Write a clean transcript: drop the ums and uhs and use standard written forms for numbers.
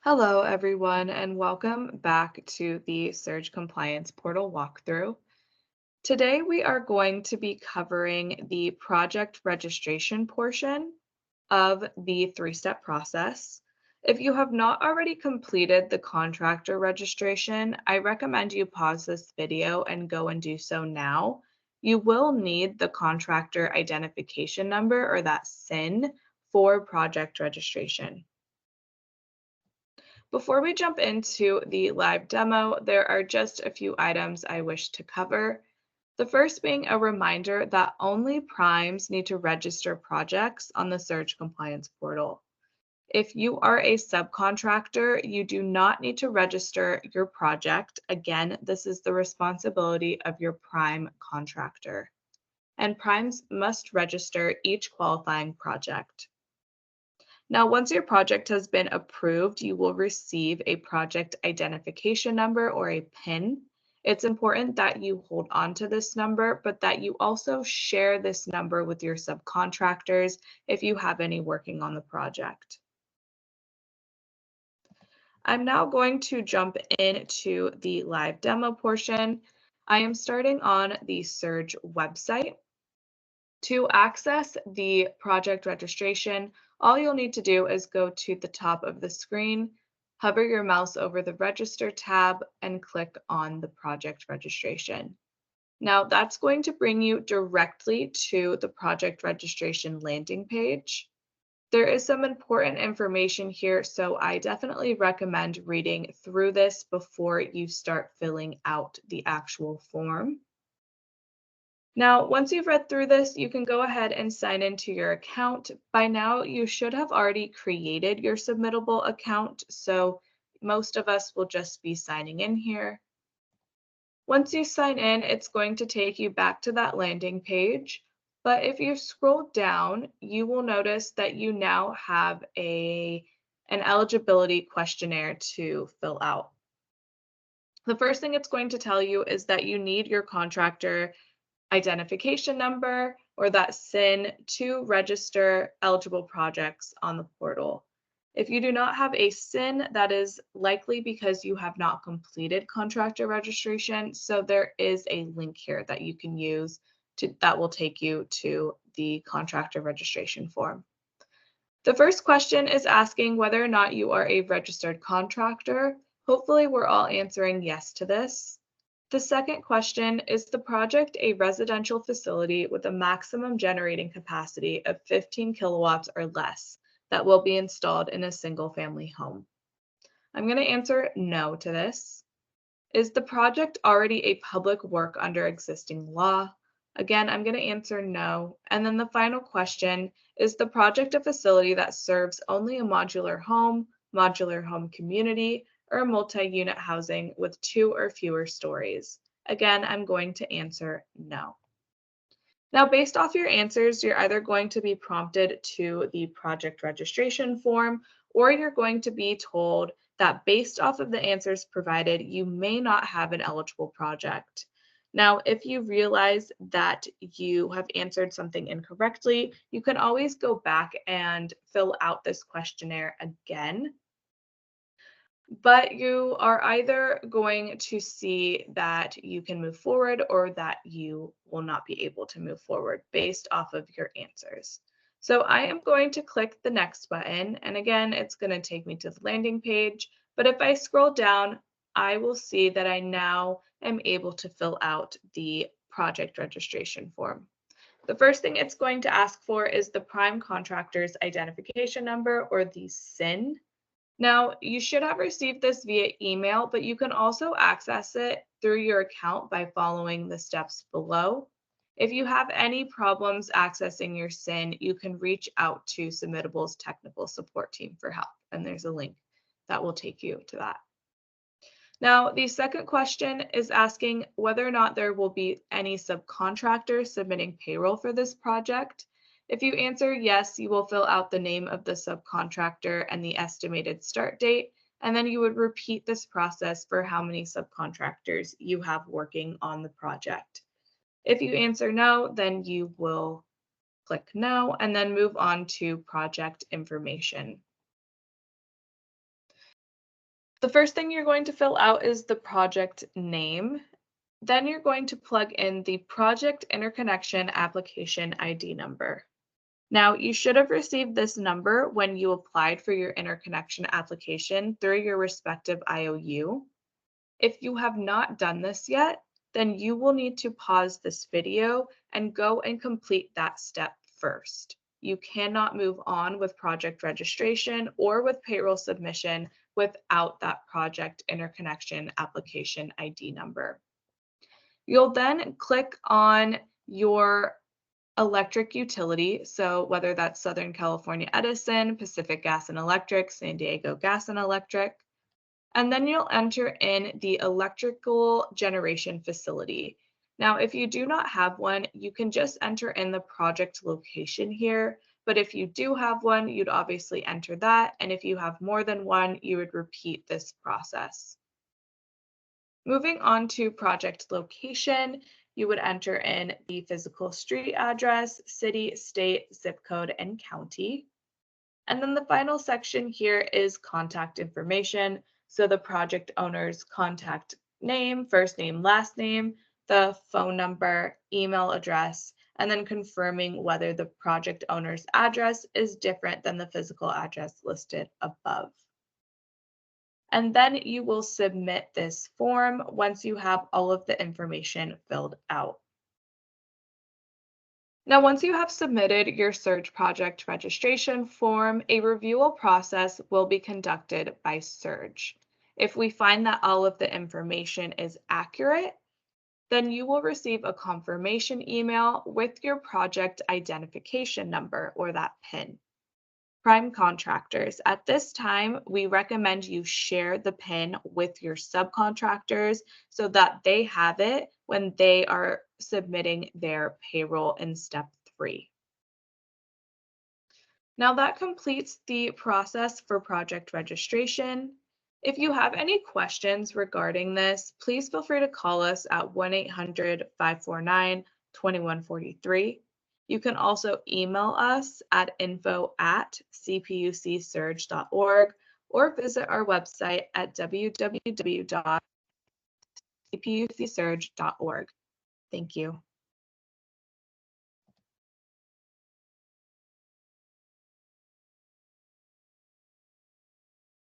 Hello, everyone, and welcome back to the Surge Compliance Portal walkthrough. Today, we are going to be covering the project registration portion of the three-step process. If you have not already completed the contractor registration, I recommend you pause this video and go and do so now. You will need the contractor identification number, or that SIN, for project registration. Before we jump into the live demo, there are just a few items I wish to cover. The first being a reminder that only primes need to register projects on the Surge Compliance portal. If you are a subcontractor, you do not need to register your project. Again, this is the responsibility of your prime contractor. And primes must register each qualifying project. Now, once your project has been approved, you will receive a project identification number or a PIN. It's important that you hold on to this number, but that you also share this number with your subcontractors if you have any working on the project. I'm now going to jump into the live demo portion. I am starting on the Surge website. To access the project registration, all you'll need to do is go to the top of the screen, hover your mouse over the Register tab, and click on the project registration. Now, that's going to bring you directly to the project registration landing page. There is some important information here, so I definitely recommend reading through this before you start filling out the actual form. Now, once you've read through this, you can go ahead and sign into your account. By now, you should have already created your submittable account, so most of us will just be signing in here. Once you sign in, it's going to take you back to that landing page. But if you scroll down, you will notice that you now have an eligibility questionnaire to fill out. The first thing it's going to tell you is that you need your contractor identification number or that SIN to register eligible projects on the portal. If you do not have a SIN, that is likely because you have not completed contractor registration. So there is a link here that you can use that will take you to the contractor registration form. The first question is asking whether or not you are a registered contractor. Hopefully, we're all answering yes to this. The second question, is the project a residential facility with a maximum generating capacity of 15 kilowatts or less that will be installed in a single family home? I'm going to answer no to this. Is the project already a public work under existing law? Again, I'm going to answer no. And then the final question, is the project a facility that serves only a modular home community, or multi-unit housing with 2 or fewer stories? Again, I'm going to answer no. Now, based off your answers, you're either going to be prompted to the project registration form, or you're going to be told that based off of the answers provided, you may not have an eligible project. Now, if you realize that you have answered something incorrectly, you can always go back and fill out this questionnaire again. But you are either going to see that you can move forward or that you will not be able to move forward based off of your answers. So I am going to click the next button, and again, it's going to take me to the landing page. But if I scroll down, I will see that I now am able to fill out the project registration form. The first thing it's going to ask for is the prime contractor's identification number, or the SIN. Now, you should have received this via email, but you can also access it through your account by following the steps below. If you have any problems accessing your SIN, you can reach out to Submittable's technical support team for help, and there's a link that will take you to that. Now, the second question is asking whether or not there will be any subcontractors submitting payroll for this project. If you answer yes, you will fill out the name of the subcontractor and the estimated start date, and then you would repeat this process for how many subcontractors you have working on the project. If you answer no, then you will click no and then move on to project information. The first thing you're going to fill out is the project name. Then you're going to plug in the project interconnection application ID number. Now, you should have received this number when you applied for your interconnection application through your respective IOU. If you have not done this yet, then you will need to pause this video and go and complete that step first. You cannot move on with project registration or with payroll submission without that project interconnection application ID number. You'll then click on your electric utility, so whether that's Southern California Edison, Pacific Gas and Electric, San Diego Gas and Electric, and then you'll enter in the electrical generation facility. Now, if you do not have one, you can just enter in the project location here, but if you do have one, you'd obviously enter that, and if you have more than one, you would repeat this process. Moving on to project location, you would enter in the physical street address, city, state, zip code, and county. And then the final section here is contact information. So the project owner's contact name, first name, last name, the phone number, email address, and then confirming whether the project owner's address is different than the physical address listed above. And then you will submit this form once you have all of the information filled out. Now, once you have submitted your Surge project registration form, a reviewal process will be conducted by Surge. If we find that all of the information is accurate, then you will receive a confirmation email with your project identification number, or that PIN. Prime contractors, at this time, we recommend you share the PIN with your subcontractors so that they have it when they are submitting their payroll in step 3. Now that completes the process for project registration. If you have any questions regarding this, please feel free to call us at 1-800-549-2143. You can also email us at info@cpucsurge.org or visit our website at www.cpucsurge.org. Thank you.